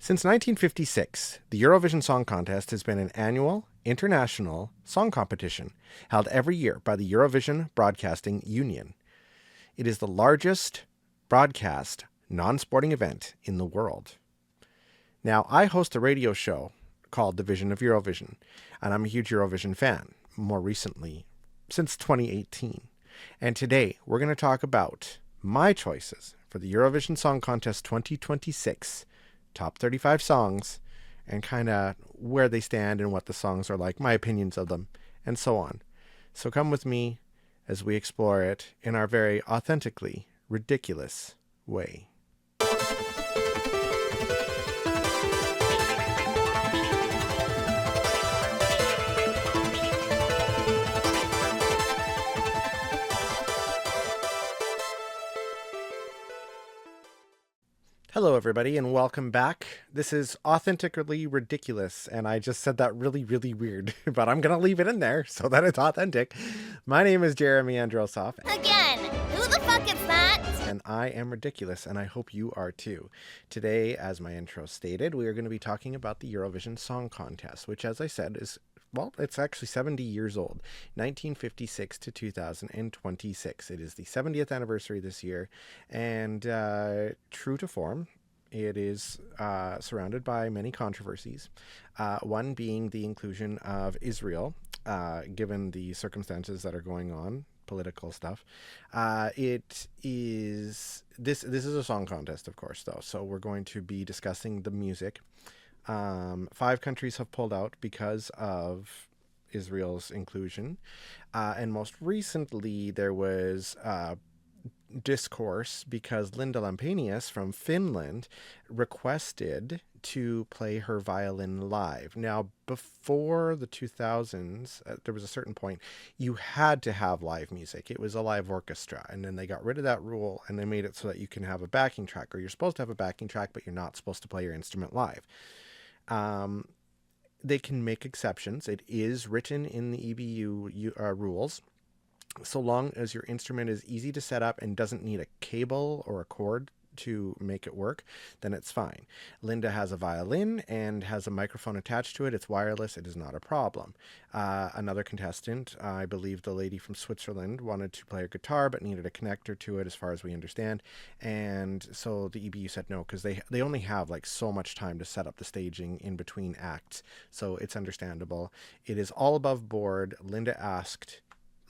Since 1956, the Eurovision Song Contest has been an annual, international song competition held every year by the Eurovision Broadcasting Union. It is the largest broadcast non-sporting event in the world. Now, I host a radio show called the Vision of Eurovision, and I'm a huge Eurovision fan, more recently, since 2018. And today, we're going to talk about my choices for the Eurovision Song Contest 2026 top 35 songs, and kind of where they stand and what the songs are like, my opinions of them, and so on. So come with me as we explore it in our very authentically ridiculous way. Hello, everybody, and welcome back. This is Authentically Ridiculous, and I just said that really, really weird, but I'm going to leave it in there so that it's authentic. My name is Jeremy Androsoff. Again, who the fuck is that? And I am ridiculous, and I hope you are too. Today, as my intro stated, we are going to be talking about the Eurovision Song Contest, which, as I said, is, well, it's actually 70 years old, 1956 to 2026. It is the 70th anniversary this year, and true to form, it is surrounded by many controversies, one being the inclusion of Israel, given the circumstances that are going on, political stuff. This is a song contest, of course, though, so we're going to be discussing the music. 5 countries have pulled out because of Israel's inclusion, and most recently there was discourse because Linda Lampenius from Finland requested to play her violin live. Now, before the 2000s, there was a certain point you had to have live music. It was a live orchestra, and then they got rid of that rule and they made it so that you can have a backing track, or you're supposed to have a backing track, but you're not supposed to play your instrument live. They can make exceptions. It is written in the EBU rules. So long as your instrument is easy to set up and doesn't need a cable or a cord to make it work, then it's fine. Linda has a violin and has a microphone attached to it. It's wireless. It is not a problem. Another contestant, I believe the lady from Switzerland, wanted to play a guitar but needed a connector to it, as far as we understand. And so the EBU said no, because they only have like so much time to set up the staging in between acts. So it's understandable. It is all above board. Linda asked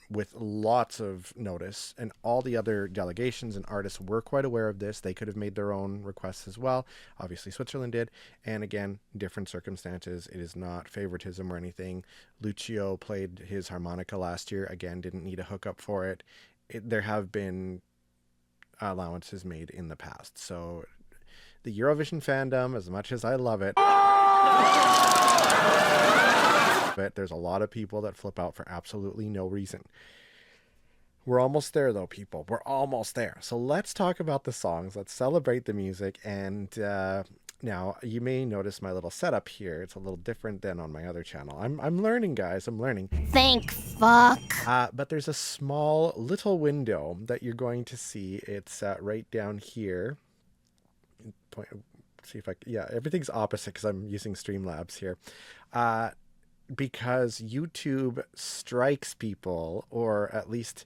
with lots of notice, and all the other delegations and artists were quite aware of this. They could have made their own requests as well. Obviously, Switzerland did. And again, different circumstances. It is not favoritism or anything. Lucio played his harmonica last year. Again, didn't need a hookup for it. There have been allowances made in the past. So the Eurovision fandom, as much as I love it, but there's a lot of people that flip out for absolutely no reason. We're almost there, though, people. We're almost there. So let's talk about the songs. Let's celebrate the music. And now you may notice my little setup here. It's a little different than on my other channel. I'm learning, guys. I'm learning. Thank fuck. But there's a small little window that you're going to see. It's right down here. See if yeah, everything's opposite because I'm using Streamlabs here. Because YouTube strikes people, or at least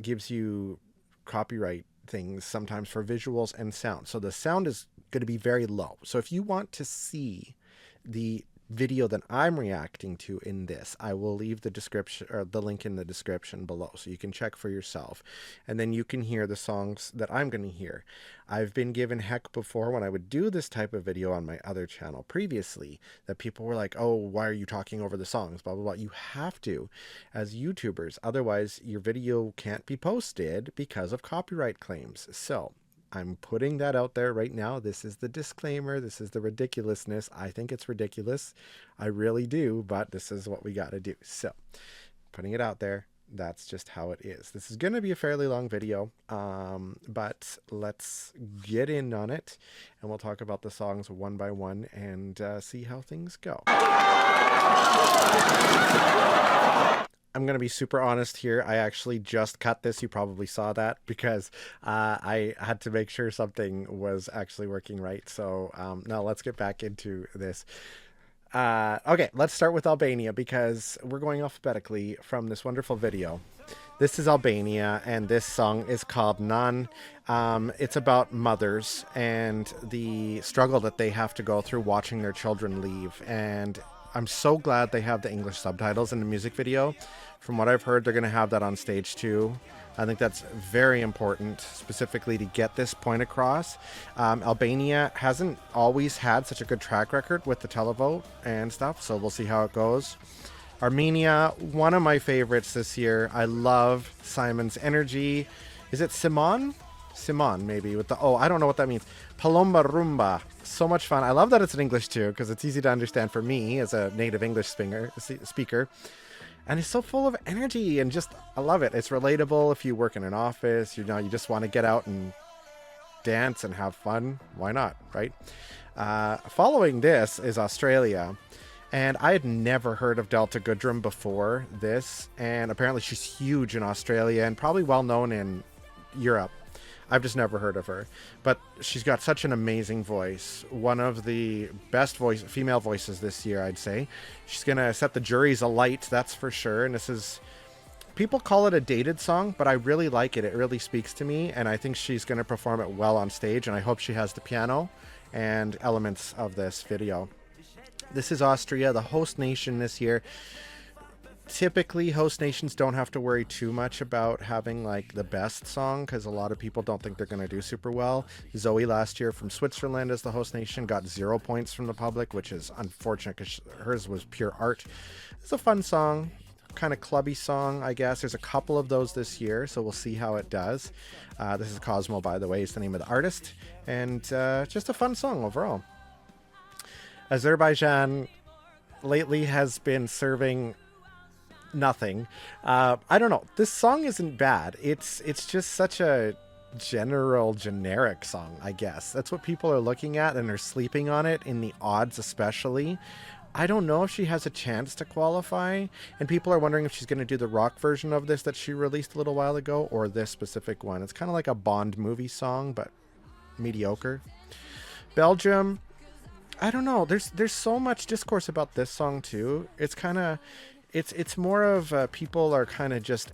gives you copyright things sometimes for visuals and sound. So the sound is going to be very low. So if you want to see the video that I'm reacting to in this, I will leave the description, or the link in the description below, so you can check for yourself, and then you can hear the songs that I'm going to hear. I've been given heck before when I would do this type of video on my other channel previously, that people were like, oh, why are you talking over the songs, blah blah blah. You have to, as YouTubers, otherwise your video can't be posted because of copyright claims. So I'm putting that out there right now. This is the disclaimer. This is the ridiculousness. I think it's ridiculous. I really do, but this is what we got to do. So putting it out there, that's just how it is. This is going to be a fairly long video, but let's get in on it, and we'll talk about the songs one by one and see how things go. I'm going to be super honest here. I actually just cut this. You probably saw that because I had to make sure something was actually working right. So now let's get back into this. Okay, let's start with Albania because we're going alphabetically from this wonderful video. This is Albania, and this song is called Nan. It's about mothers and the struggle that they have to go through watching their children leave. And I'm so glad they have the English subtitles in the music video. From what I've heard, they're going to have that on stage too. I think that's very important, specifically to get this point across. Albania hasn't always had such a good track record with the televote and stuff, so we'll see how it goes. Armenia, one of my favorites this year. I love Simon's energy. Is it Simon? Simon, maybe, with the I don't know what that means. Palomba Rumba. So much fun. I love that it's in English too, because it's easy to understand for me as a native English speaker. And it's so full of energy and just, I love it. It's relatable if you work in an office, you just want to get out and dance and have fun. Why not, right? Following this is Australia. And I had never heard of Delta Goodrum before this. And apparently she's huge in Australia and probably well known in Europe. I've just never heard of her. But she's got such an amazing voice. One of the best female voices this year, I'd say. She's going to set the juries alight, that's for sure. And this is... People call it a dated song, but I really like it. It really speaks to me. And I think she's going to perform it well on stage. And I hope she has the piano and elements of this video. This is Austria, the host nation this year. Typically, host nations don't have to worry too much about having like the best song because a lot of people don't think they're going to do super well. Zoe last year from Switzerland as the host nation got 0 points from the public, which is unfortunate because hers was pure art. It's a fun song, kind of clubby song, I guess. There's a couple of those this year, so we'll see how it does. This is Cosmo, by the way, is the name of the artist, and just a fun song overall. Azerbaijan lately has been serving nothing. I don't know. This song isn't bad. It's just such a generic song, I guess. That's what people are looking at and are sleeping on it in the odds especially. I don't know if she has a chance to qualify, and people are wondering if she's going to do the rock version of this that she released a little while ago or this specific one. It's kind of like a Bond movie song, but mediocre. Belgium, I don't know. There's so much discourse about this song too. It's kind of, it's more of people are kind of just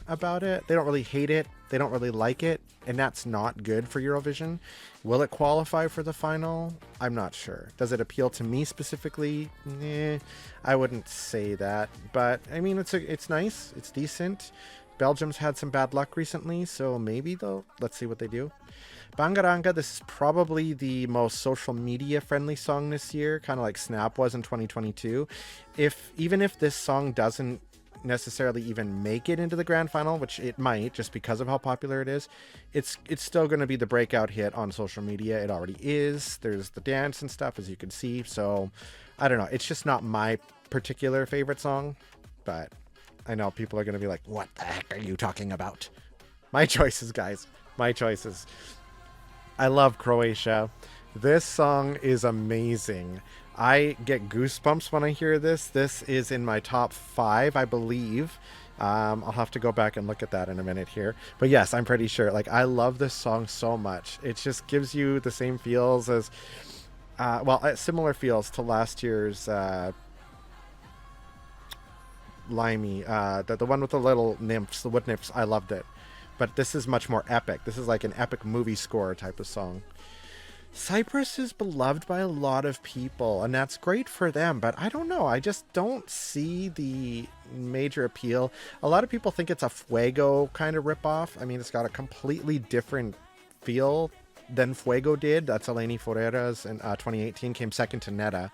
about it. They don't really hate it. They don't really like it, and that's not good for Eurovision. Will it qualify for the final? I'm not sure. Does it appeal to me specifically? I wouldn't say that. But I mean, it's nice. It's decent. Belgium's had some bad luck recently, so maybe though. Let's see what they do. Bangaranga, this is probably the most social media friendly song this year, kind of like Snap was in 2022. Even if this song doesn't necessarily even make it into the grand final, which it might just because of how popular it is, it's still going to be the breakout hit on social media. It already is. There's the dance and stuff, as you can see. So I don't know. It's just not my particular favorite song, but I know people are going to be like, what the heck are you talking about? My choices, guys. My choices. I love Croatia. This song is amazing. I get goosebumps when I hear this. This is in my top 5, I believe. I'll have to go back and look at that in a minute here. But yes, I'm pretty sure. Like, I love this song so much. It just gives you the same feels as, similar feels to last year's Limey. The one with the little nymphs, the wood nymphs. I loved it. But this is much more epic. This is like an epic movie score type of song. Cyprus is beloved by a lot of people, and that's great for them, but I don't know. I just don't see the major appeal. A lot of people think it's a Fuego kind of ripoff. I mean, it's got a completely different feel than Fuego did. That's Eleni Foureira's in 2018, came second to Netta.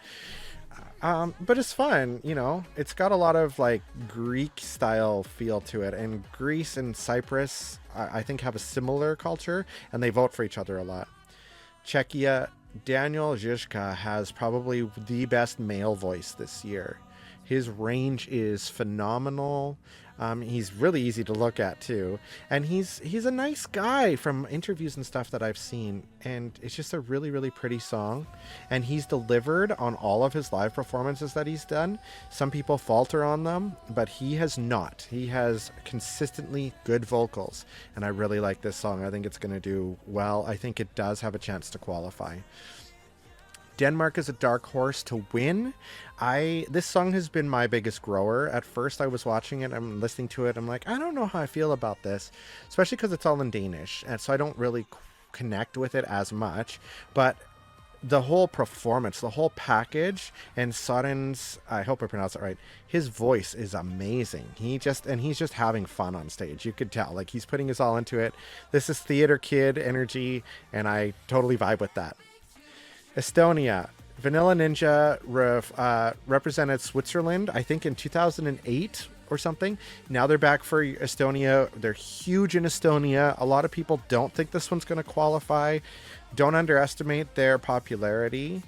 But it's fun, you know. It's got a lot of like Greek style feel to it, and Greece and Cyprus, I think, have a similar culture, and they vote for each other a lot. Czechia, Daniel Zizka has probably the best male voice this year. His range is phenomenal. He's really easy to look at too, and he's a nice guy from interviews and stuff that I've seen, and it's just a really, really pretty song, and he's delivered on all of his live performances that he's done. Some people falter on them, but he has not. He has consistently good vocals, and I really like this song. I think it's going to do well. I think it does have a chance to qualify. Denmark is a dark horse to win. This song has been my biggest grower. At first I was watching it, I'm listening to it, I'm like, I don't know how I feel about this, especially because it's all in Danish, and so I don't really connect with it as much. But the whole performance, the whole package, and Søren's, I hope I pronounced it right, his voice is amazing. He's just having fun on stage. You could tell, like, he's putting his all into it. This is theater kid energy, and I totally vibe with that. Estonia. Vanilla Ninja represented Switzerland, I think, in 2008 or something. Now they're back for Estonia. They're huge in Estonia. A lot of people don't think this one's going to qualify. Don't underestimate their popularity.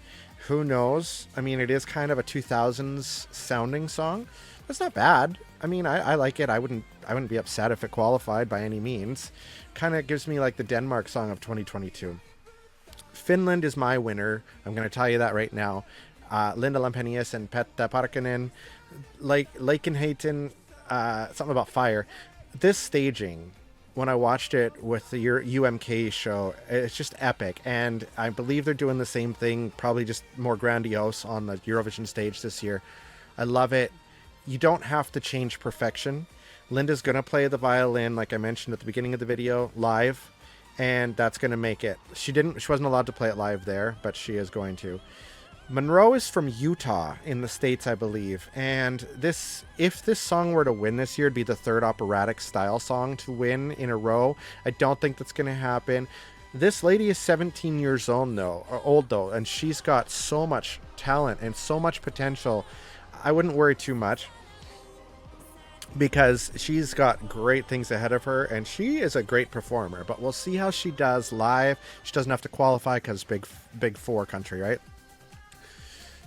Who knows? I mean, it is kind of a 2000s sounding song. But it's not bad. I mean, I like it. I wouldn't be upset if it qualified by any means. Kind of gives me like the Denmark song of 2022. Finland is my winner. I'm going to tell you that right now. Linda Lampenius and Petta Parkkonen, Lakenhaten, something about fire. This staging, when I watched it with the UMK show, it's just epic. And I believe they're doing the same thing, probably just more grandiose on the Eurovision stage this year. I love it. You don't have to change perfection. Linda's going to play the violin, like I mentioned at the beginning of the video, live. And that's going to make it. She wasn't allowed to play it live there, but she is going to. Monroe is from Utah in the States, I believe. And if this song were to win this year, it'd be the third operatic style song to win in a row. I don't think that's going to happen. This lady is 17 years old though, and she's got so much talent and so much potential. I wouldn't worry too much, because she's got great things ahead of her, and she is a great performer. But we'll see how she does live. She doesn't have to qualify because big four country, right?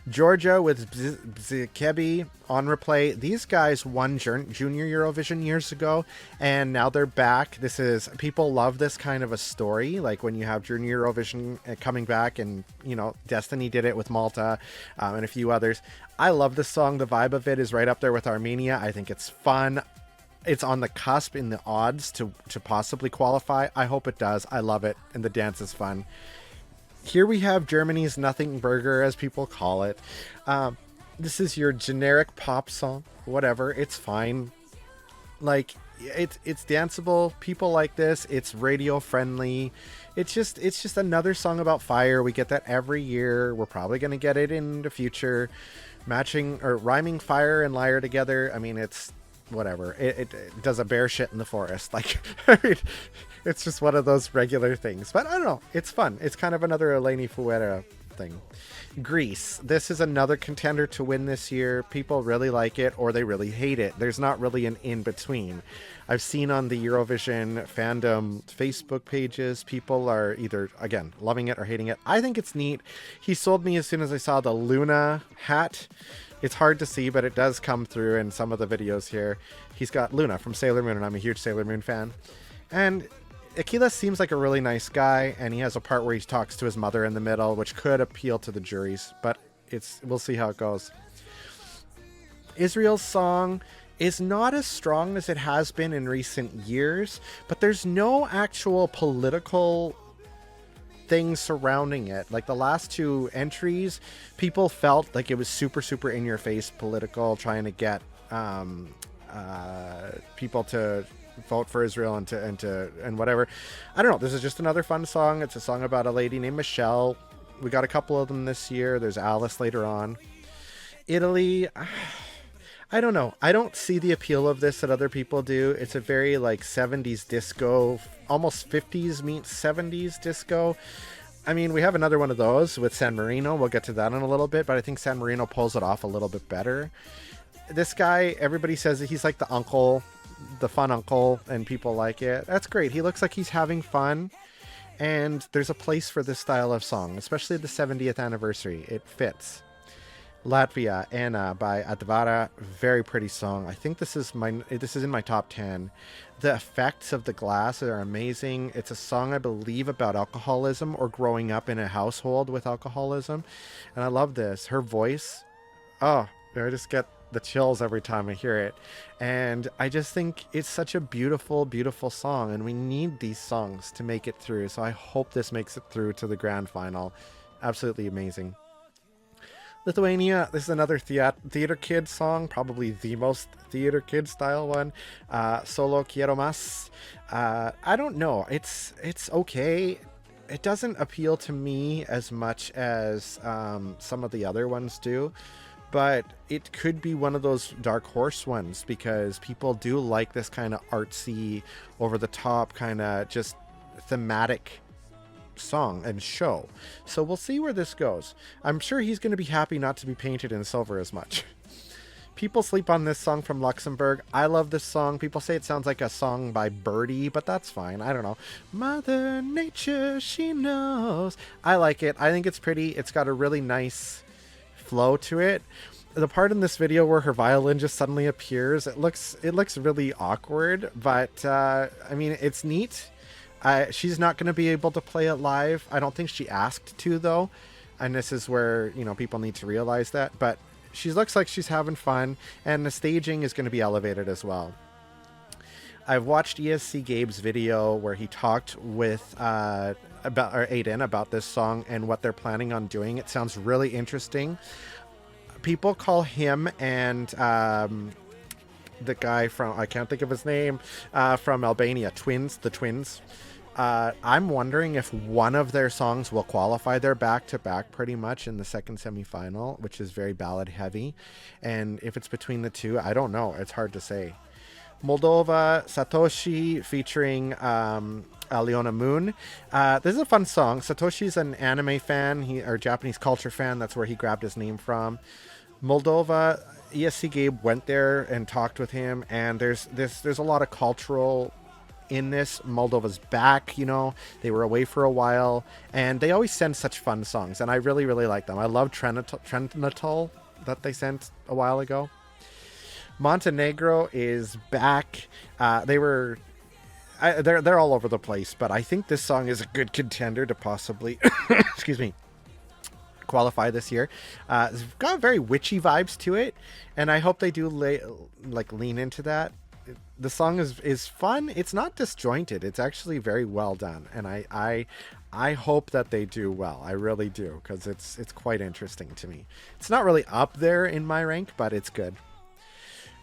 Georgia with Bzikebi on replay. These guys won Junior Eurovision years ago, and now they're back. People love this kind of a story, like when you have Junior Eurovision coming back, and Destiny did it with Malta and a few others. I love this song. The vibe of it is right up there with Armenia. I think it's fun. It's on the cusp in the odds to possibly qualify. I hope it does. I love it, and the dance is fun. Here we have Germany's Nothing Burger, as people call it. This is your generic pop song, whatever. It's fine. Like, it's danceable. People like this. It's radio friendly. It's just another song about fire. We get that every year. We're probably going to get it in the future. Matching or rhyming fire and liar together. I mean, it's whatever. It does a bear shit in the forest. Like, it's just one of those regular things. But I don't know. It's fun. It's kind of another Eleni Fuera thing. Greece. This is another contender to win this year. People really like it or they really hate it. There's not really an in-between. I've seen on the Eurovision fandom Facebook pages, people are either, again, loving it or hating it. I think it's neat. He sold me as soon as I saw the Luna hat. It's hard to see, but it does come through in some of the videos here. He's got Luna from Sailor Moon, and I'm a huge Sailor Moon fan. And Achilles seems like a really nice guy, and he has a part where he talks to his mother in the middle, which could appeal to the juries, but we'll see how it goes. Israel's song is not as strong as it has been in recent years, but there's no actual political things surrounding it. Like the last two entries, people felt like it was super, super in your face political, trying to get people to vote for Israel and whatever. I don't know. This is just another fun song. It's a song about a lady named Michelle. We got a couple of them this year. There's Alice later on. Italy, I don't know. I don't see the appeal of this that other people do. It's a very like 70s disco, almost 50s meets 70s disco. I mean, we have another one of those with San Marino. We'll get to that in a little bit, but I think San Marino pulls it off a little bit better. This guy, everybody says that he's like the uncle, the fun uncle, and people like it. That's great. He looks like he's having fun, and there's a place for this style of song, especially the 70th anniversary. It fits. Latvia, Anna by Advara. Very pretty song. I think this is in my top 10. The effects of the glass are amazing. It's a song, I believe, about alcoholism or growing up in a household with alcoholism. And I love this. Her voice, oh, I just get the chills every time I hear it. And I just think it's such a beautiful, beautiful song. And we need these songs to make it through. So I hope this makes it through to the grand final. Absolutely amazing. Lithuania, this is another theater kid song, probably the most theater kid style one. Solo Quiero Más. I don't know. It's okay. It doesn't appeal to me as much as some of the other ones do, but it could be one of those dark horse ones because people do like this kind of artsy, over the top, kind of just thematic song and show. So we'll see where this goes. I'm sure he's going to be happy not to be painted in silver as much. People sleep on this song from Luxembourg. I love this song. People say it sounds like a song by Birdie, but that's fine. I don't know. Mother Nature, she knows. I like it. I think it's pretty. It's got a really nice flow to it. The part in this video where her violin just suddenly appears, it looks really awkward, but I mean, it's neat. She's not going to be able to play it live. I don't think she asked to, though. And this is where, people need to realize that. But she looks like she's having fun. And the staging is going to be elevated as well. I've watched ESC Gabe's video where he talked with Aiden about this song and what they're planning on doing. It sounds really interesting. People call him and the guy from, I can't think of his name, from Albania, the twins. I'm wondering if one of their songs will qualify. They're back-to-back pretty much in the second semifinal, which is very ballad heavy. And if it's between the two, I don't know. It's hard to say. Moldova, Satoshi featuring Aliona Moon. This is a fun song. Satoshi's an anime fan, or Japanese culture fan. That's where he grabbed his name from. Moldova, ESC Gabe went there and talked with him, and there's a lot of cultural in this. Moldova's back, they were away for a while, and they always send such fun songs, and I really, really like them. I love Trentnatal that they sent a while ago. Montenegro is back. They're all over the place, but I think this song is a good contender to possibly excuse me, qualify this year. It's got very witchy vibes to it, and I hope they do lean into that. The song is fun. It's not disjointed. It's actually very well done, and I hope that they do well. I really do, because it's quite interesting to me. It's not really up there in my rank, but it's good.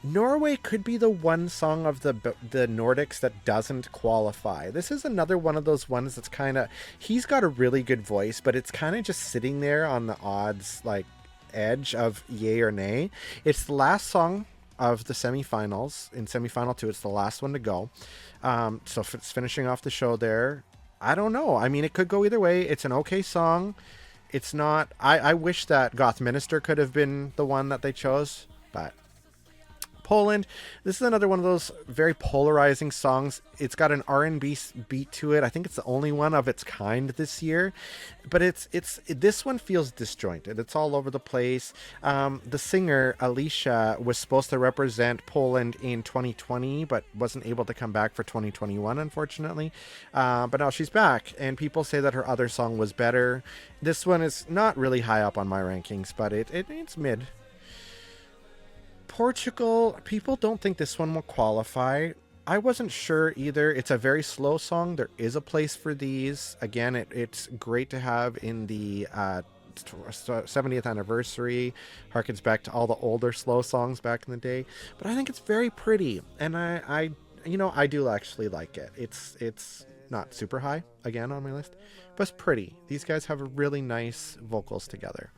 Norway could be the one song of the Nordics that doesn't qualify. This is another one of those ones that's kind of, he's got a really good voice, but it's kind of just sitting there on the odds edge of yay or nay. It's the last song of the semifinals. In semifinal 2, it's the last one to go. So if it's finishing off the show there, I don't know. I mean, it could go either way. It's an okay song. It's not, I wish that Goth Minister could have been the one that they chose, but Poland, this is another one of those very polarizing songs. It's got an R&B beat to it. I think it's the only one of its kind this year, but this one feels disjointed. It's all over the place. The singer Alicia was supposed to represent Poland in 2020, but wasn't able to come back for 2021, unfortunately. But now she's back, and people say that her other song was better. This one is not really high up on my rankings, but it's mid. Portugal, people don't think this one will qualify. I wasn't sure either. It's a very slow song. There is a place for these. Again, it's great to have in the 70th anniversary. Harkens back to all the older slow songs back in the day. But I think it's very pretty, and I do actually like it. It's not super high again on my list, but it's pretty. These guys have really nice vocals together.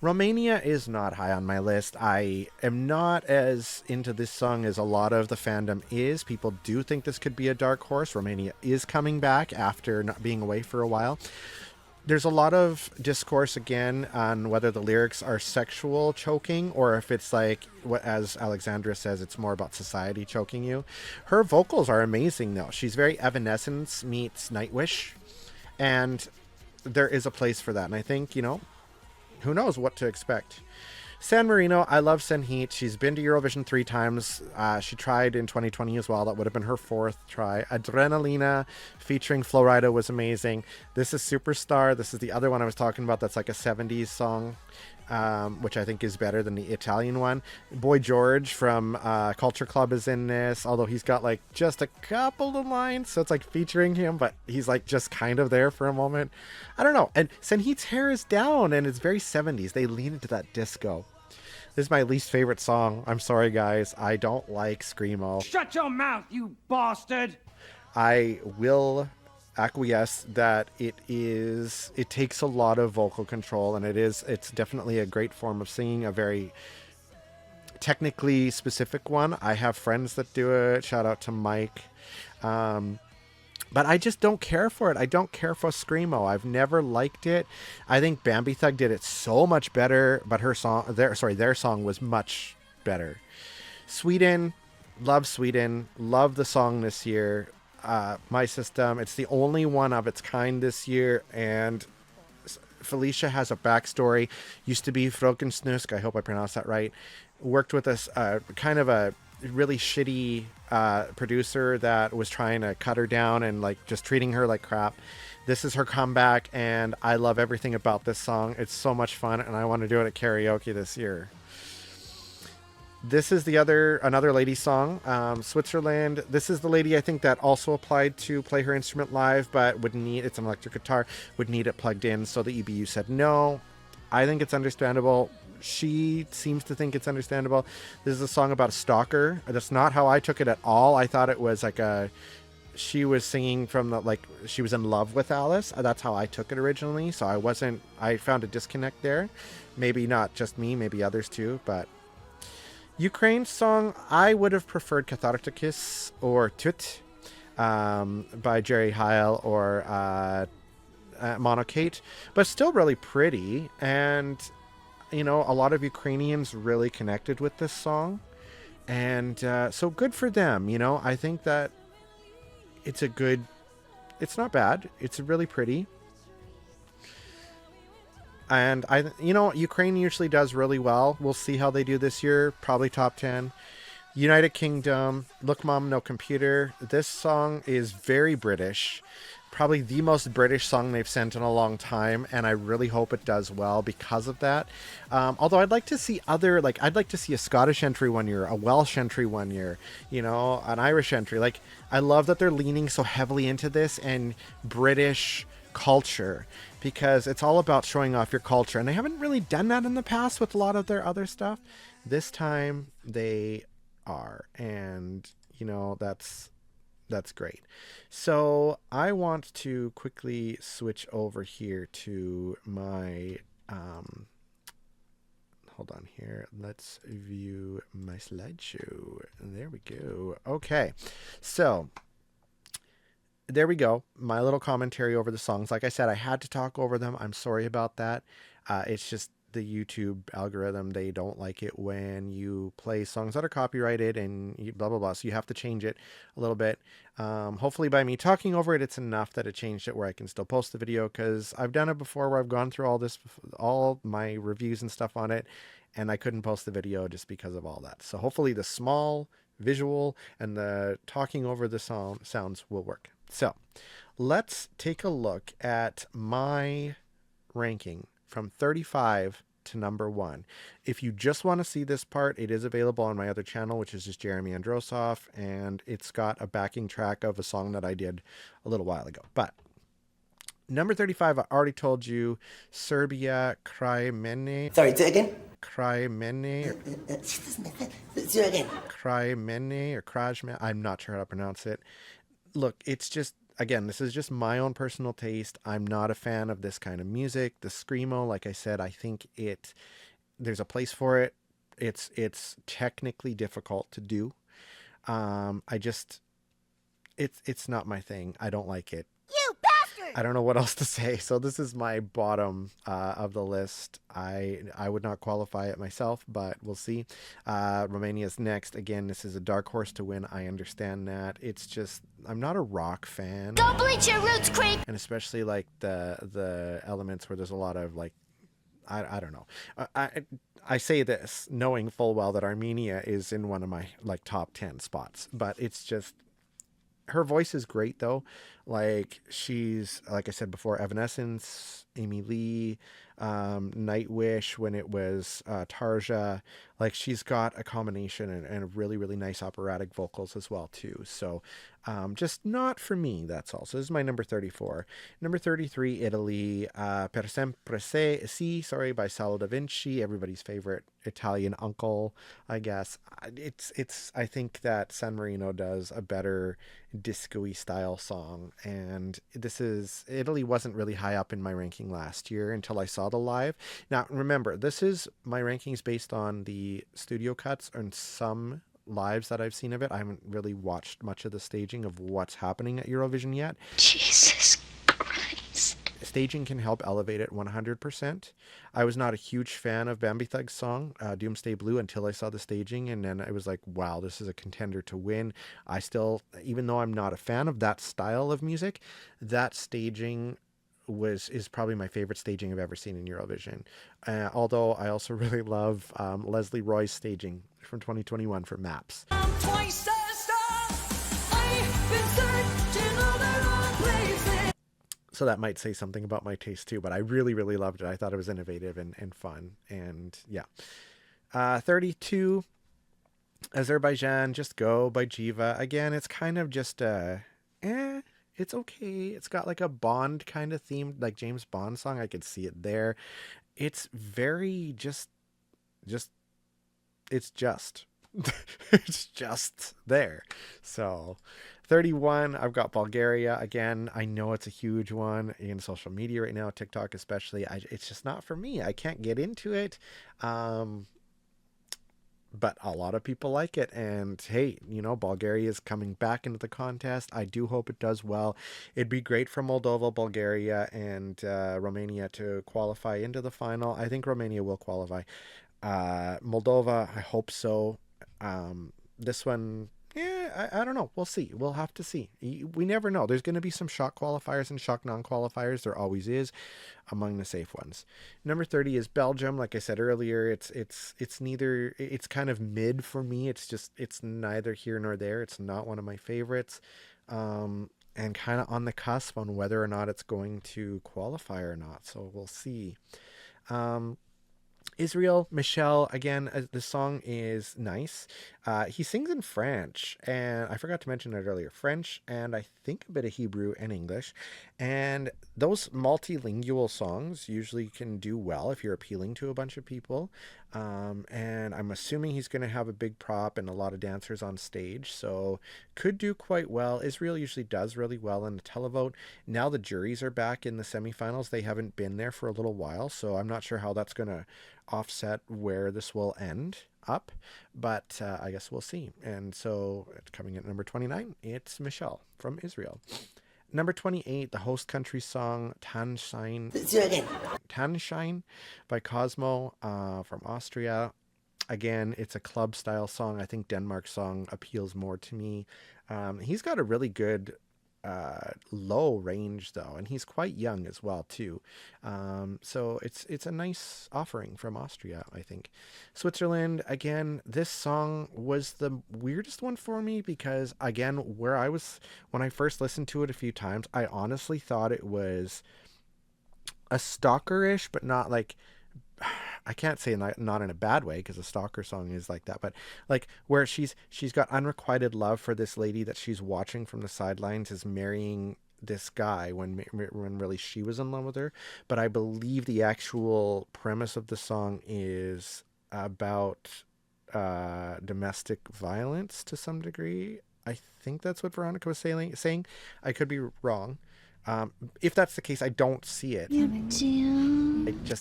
Romania is not high on my list. I am not as into this song as a lot of the fandom is. People do think this could be a dark horse. Romania is coming back after not being away for a while. There's a lot of discourse again on whether the lyrics are sexual choking or if it's as Alexandra says, it's more about society choking you. Her vocals are amazing though. She's very Evanescence meets Nightwish, and there is a place for that. And I think, who knows what to expect. San Marino, I love Senheat. She's been to Eurovision 3 times. She tried in 2020 as well. That would have been her 4th try. Adrenalina featuring Florida was amazing. This is Superstar. This is the other one I was talking about that's like a 70s song, which I think is better than the Italian one. Boy George from Culture Club is in this, although he's got like just a couple of lines, so it's like featuring him, but he's like just kind of there for a moment. I don't know. And Senheat's hair is down and it's very 70s. They lean into that disco. This is my least favorite song. I'm sorry, guys. I don't like Screamo. Shut your mouth, you bastard! I will acquiesce that it takes a lot of vocal control, and it's definitely a great form of singing, a very technically specific one. I have friends that do it. Shout out to Mike. But I just don't care for it. I don't care for Screamo. I've never liked it. I think Bambi Thug did it so much better, but their song was much better. Sweden, love the song this year. My System, it's the only one of its kind this year, and Felicia has a backstory. Used to be Frokensnusk, I hope I pronounced that right. Worked with us, kind of a really shitty producer that was trying to cut her down and like just treating her like crap. This is her comeback, and I love everything about this song. It's so much fun, and I want to do it at karaoke this year. This is another lady song, Switzerland. This is the lady I think that also applied to play her instrument live, but it's an electric guitar, would need it plugged in, so the EBU said no. I think it's understandable. She seems to think it's understandable. This is a song about a stalker. That's not how I took it at all. I thought it was like she was singing from she was in love with Alice. That's how I took it originally. So I found a disconnect there. Maybe not just me, maybe others too, but Ukraine's song, I would have preferred Catharticus or Tut by Jerry Heil or Monocate, but still really pretty. And a lot of Ukrainians really connected with this song, and so good for them. I think that it's not bad. It's really pretty, and Ukraine usually does really well. We'll see how they do this year. Probably top 10. United Kingdom, Look Mom No Computer. This song is very British. Probably the most British song they've sent in a long time, and I really hope it does well because of that. Although I'd like to see I'd like to see a Scottish entry one year, a Welsh entry one year, an Irish entry. I love that they're leaning so heavily into this and British culture, because it's all about showing off your culture, and they haven't really done that in the past with a lot of their other stuff. This time they are, and that's great. So I want to quickly switch over here to my hold on here. Let's view my slideshow. There we go. Okay. So there we go. My little commentary over the songs. Like I said, I had to talk over them. I'm sorry about that. It's just the YouTube algorithm. They don't like it when you play songs that are copyrighted and blah, blah, blah. So you have to change it a little bit. Hopefully by me talking over it, it's enough that it changed it where I can still post the video, because I've done it before where I've gone through all my reviews and stuff on it, and I couldn't post the video just because of all that. So hopefully the small visual and the talking over the sounds will work. So let's take a look at my ranking from 35 to number 1. If you just want to see this part, it is available on my other channel, which is just Jeremy Androsov, and it's got a backing track of a song that I did a little while ago. But number 35, I already told you, Serbia, Kraj Mene. Sorry, do it again. Kraj Mene. Do it again. Kraj Mene or Kraj. I'm not sure how to pronounce it. Look, it's just, again, this is just my own personal taste. I'm not a fan of this kind of music. The Screamo, like I said, I think there's a place for it. It's technically difficult to do. It's not my thing. I don't like it. You bastard! I don't know what else to say. So this is my bottom of the list. I would not qualify it myself, but we'll see. Romania's next. Again, this is a dark horse to win. I understand that. It's just, I'm not a rock fan. Go bleach your roots, creep! And especially like the elements where there's a lot of like I don't know. I say this knowing full well that Armenia is in one of my like top 10 spots, but it's just her voice is great though. Like she's, like I said before, Evanescence, Amy Lee, Nightwish when it was Tarja. Like she's got a combination and really really nice operatic vocals as well too. So just not for me. That's all. So this is my number 34. Number 33, Italy. Per sempre sì, sorry, by Salo da Vinci. Everybody's favorite Italian uncle, I guess. It's. I think that San Marino does a better disco-y style song, and Italy wasn't really high up in my ranking last year until I saw the live. Now remember, this is my rankings based on the studio cuts and some lives that I've seen of it. I haven't really watched much of the staging of what's happening at Eurovision yet. Jesus Christ. Staging can help elevate it 100%. I was not a huge fan of Bambi Thug's song, Doomsday Blue, until I saw the staging, and then I was like, wow, this is a contender to win. I still, even though I'm not a fan of that style of music, that staging is probably my favorite staging I've ever seen in Eurovision. Although I also really love Leslie Roy's staging from 2021 for Maps. So that might say something about my taste too, but I really, really loved it. I thought it was innovative and fun. And yeah. 32, Azerbaijan, Just Go by Jiva. Again, it's kind of just it's okay. It's got like a Bond kind of theme, like James Bond song. I could see it there. It's very it's just it's just there. So 31, I've got Bulgaria. Again, I know it's a huge one in social media right now, TikTok especially. It's just not for me. I can't get into it. But a lot of people like it, and hey, you know, Bulgaria is coming back into the contest. I do hope it does well. It'd be great for Moldova, Bulgaria, and Romania to qualify into the final. I think Romania will qualify. Moldova, I hope so. This one, yeah, I don't know. We'll see. We'll have to see. We never know. There's going to be some shock qualifiers and shock non-qualifiers. There always is, among the safe ones. Number 30 is Belgium. Like I said earlier, it's neither. It's kind of mid for me. It's neither here nor there. It's not one of my favorites, and kind of on the cusp on whether or not it's going to qualify or not. So we'll see. Israel, Michelle, again, the song is nice. He sings in French, and I forgot to mention that earlier. French, and I think a bit of Hebrew and English. And those multilingual songs usually can do well if you're appealing to a bunch of people. And I'm assuming he's going to have a big prop and a lot of dancers on stage, so could do quite well. Israel usually does really well in the televote. Now the juries are back in the semifinals. They haven't been there for a little while, so I'm not sure how that's going to offset where this will end up, but I guess we'll see. And so coming at number 29, it's Michelle from Israel. Number 28, the host country song Tanshine by Cosmo from Austria. Again, it's a club style song. I think Denmark's song appeals more to me. He's got a really good low range though, and he's quite young as well too. So it's a nice offering from Austria, I think. Switzerland, again, this song was the weirdest one for me because again, when I first listened to it a few times, I honestly thought it was a stalker-ish, but not like, I can't say not in a bad way because a stalker song is like that, but like where she's got unrequited love for this lady that she's watching from the sidelines is marrying this guy when really she was in love with her. But I believe the actual premise of the song is about domestic violence to some degree. I think that's what Veronica was saying. I could be wrong. If that's the case, I don't see it.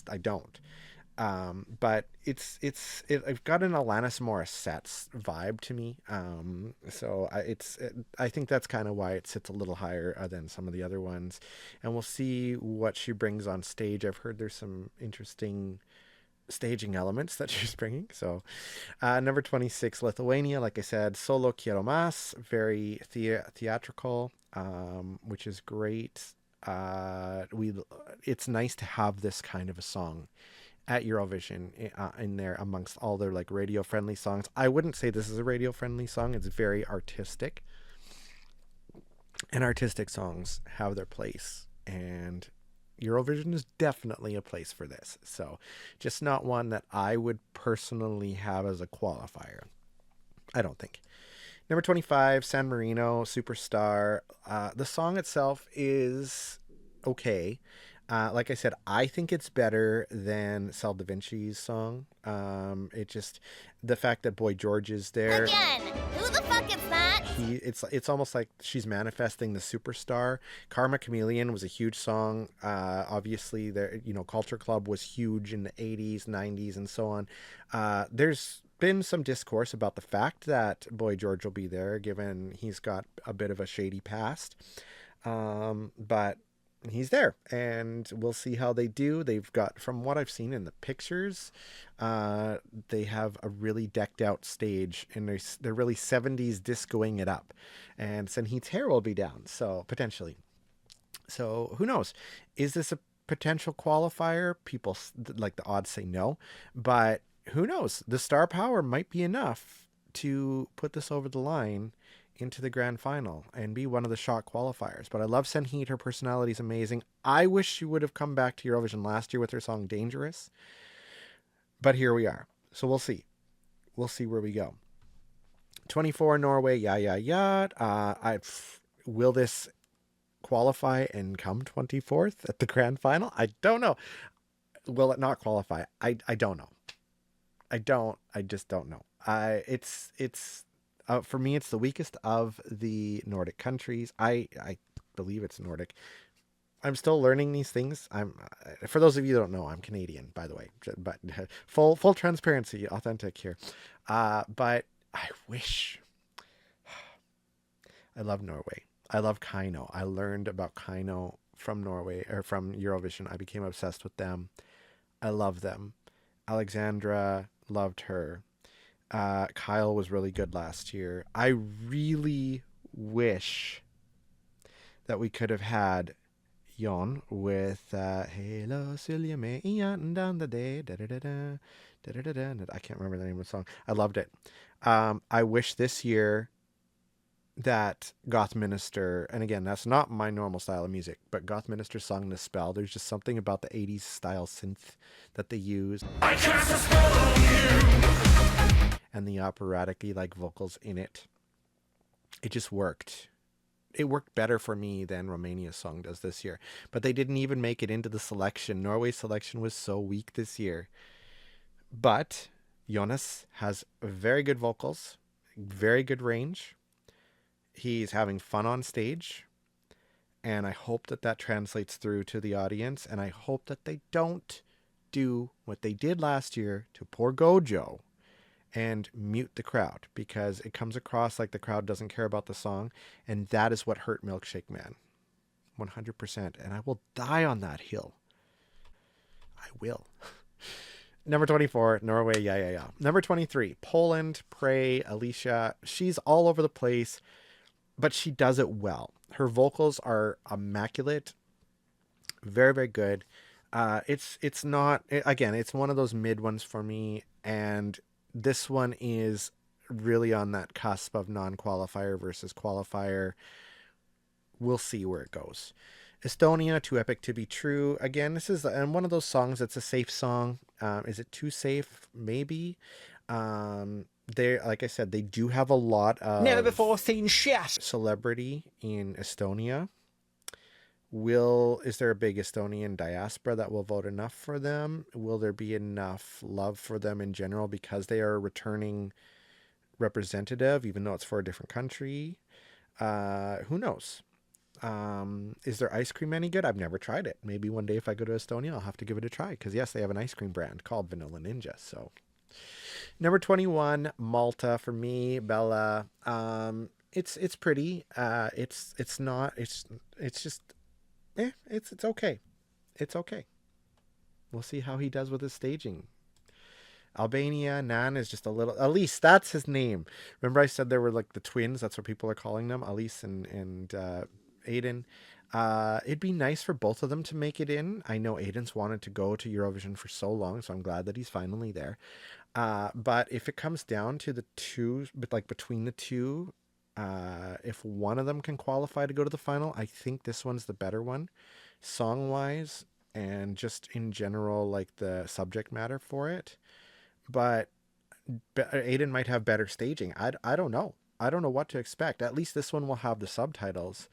I don't. But I've got an Alanis Morissette's vibe to me. So I think that's kind of why it sits a little higher than some of the other ones. And we'll see what she brings on stage. I've heard there's some interesting staging elements that she's bringing. So number 26, Lithuania, like I said, Solo Quiero Mas, very theatrical, which is great. It's nice to have this kind of a song at Eurovision in there amongst all their like radio friendly songs. I wouldn't say this is a radio friendly song. It's very artistic, and artistic songs have their place, and Eurovision is definitely a place for this. So just not one that I would personally have as a qualifier, I don't think. Number 25, San Marino, Superstar. The song itself is okay. Like I said, I think it's better than Sal Da Vinci's song. It just, the fact that Boy George is there. Again, who the fuck is that? It's almost like she's manifesting the superstar. Karma Chameleon was a huge song. Obviously, there, Culture Club was huge in the 80s, 90s, and so on. There's been some discourse about the fact that Boy George will be there, given he's got a bit of a shady past. But he's there, and we'll see how they do. They've got, from what I've seen in the pictures, they have a really decked out stage, and they're really 70s discoing it up, and Sanheet's hair will be down, so potentially. So who knows? Is this a potential qualifier? People, like, the odds say no, but who knows? The star power might be enough to put this over the line into the grand final and be one of the shock qualifiers. But I love Sanheet. Her personality is amazing. I wish she would have come back to Eurovision last year with her song Dangerous, but here we are. So we'll see where we go. 24, Norway, will this qualify and come 24th at the grand final? I don't know. Will it not qualify? I don't know. I just don't know. It's for me, it's the weakest of the Nordic countries. I believe it's Nordic. I'm still learning these things. For those of you who don't know, I'm Canadian, by the way. But full transparency, authentic here. But I wish. I love Norway. I love Kaino. I learned about Kaino from Norway, or from Eurovision. I became obsessed with them. I love them. Alexandra, loved her. Kyle was really good last year. I really wish that we could have had Jon with Hello Silja me igen down the day. I can't remember the name of the song. I loved it. I wish this year that Goth Minister, and again, that's not my normal style of music, but Goth Minister sung The Spell. There's just something about the 80s style synth that they use. I cast a spell on you. And the operatic-y like vocals in it. It just worked. It worked better for me than Romania's song does this year. But they didn't even make it into the selection. Norway's selection was so weak this year. But Jonas has very good vocals, very good range. He's having fun on stage, and I hope that that translates through to the audience, and I hope that they don't do what they did last year to poor Gojo and mute the crowd, because it comes across like the crowd doesn't care about the song, and that is what hurt Milkshake Man. 100%, and I will die on that hill. I will. Number 24, Norway, Number 23, Poland, Prey, Alicia. She's all over the place, but she does it well. Her vocals are immaculate. Very, very good. It's not, again, it's one of those mid ones for me. And this one is really on that cusp of non-qualifier versus qualifier. We'll see where it goes. Estonia, Too Epic to Be True. Again, this is one of those songs that's a safe song. Is it too safe? Maybe. They, like I said, they do have a lot of never before seen shit celebrity in Estonia. Is there a big Estonian diaspora that will vote enough for them? Will there be enough love for them in general because they are a returning representative, even though it's for a different country? Who knows? Is their ice cream any good? I've never tried it. Maybe one day if I go to Estonia, I'll have to give it a try, because yes, they have an ice cream brand called Vanilla Ninja. So number 21, Malta for me, Bella. It's pretty. It's just it's okay. It's okay. We'll see how he does with his staging. Albania, Nan is just a little, Elise, that's his name. Remember I said there were like the twins, that's what people are calling them, Elise and Aiden. It'd be nice for both of them to make it in. I know Aiden's wanted to go to Eurovision for so long, so I'm glad that he's finally there. But if it comes down to the two, but like between the two, if one of them can qualify to go to the final, I think this one's the better one, song wise, and just in general, like the subject matter for it. But Aiden might have better staging. I don't know. I don't know what to expect. At least this one will have the subtitles.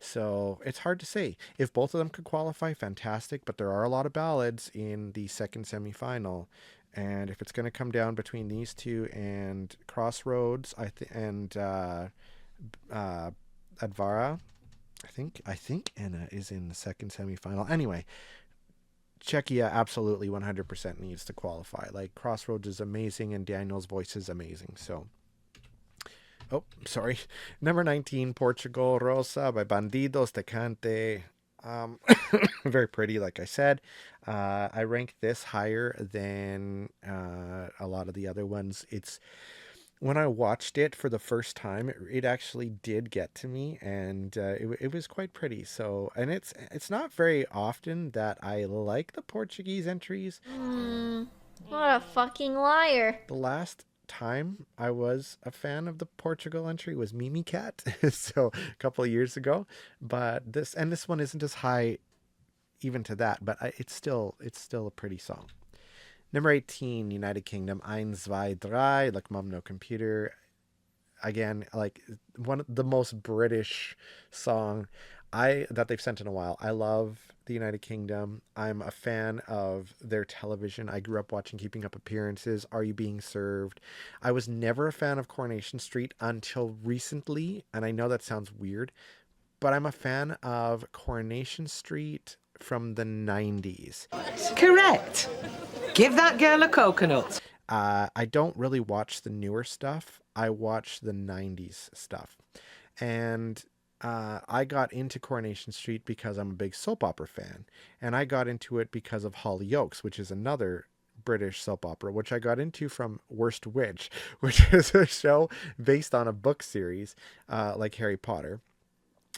So it's hard to say. If both of them could qualify, fantastic. But there are a lot of ballads in the second semifinal. And if it's going to come down between these two and Crossroads, and Advara, I think Anna is in the second semifinal. Anyway, Czechia absolutely 100% needs to qualify. Like, Crossroads is amazing and Daniel's voice is amazing. So, oh, sorry. Number 19, Portugal, Rosa by Bandidos de Cante. Very pretty, like I said. I rank this higher than a lot of the other ones. It's when I watched it for the first time, it actually did get to me, and it was quite pretty. So, and it's not very often that I like the Portuguese entries. What a fucking liar. The last time I was a fan of the Portugal entry was Mimi Cat, so a couple of years ago. But this one isn't as high even to that, but it's still a pretty song. Number 18, United Kingdom, Eins, Zwei, Drei, like Mum No Computer. Again, like one of the most British song that they've sent in a while. I love the United Kingdom. I'm a fan of their television. I grew up watching Keeping Up Appearances, Are You Being Served? I was never a fan of Coronation Street until recently, and I know that sounds weird, but I'm a fan of Coronation Street from the 90s. Correct. Give that girl a coconut. I don't really watch the newer stuff. I watch the 90s stuff. And I got into Coronation Street because I'm a big soap opera fan. And I got into it because of Hollyoaks, which is another British soap opera, which I got into from Worst Witch, which is a show based on a book series like Harry Potter.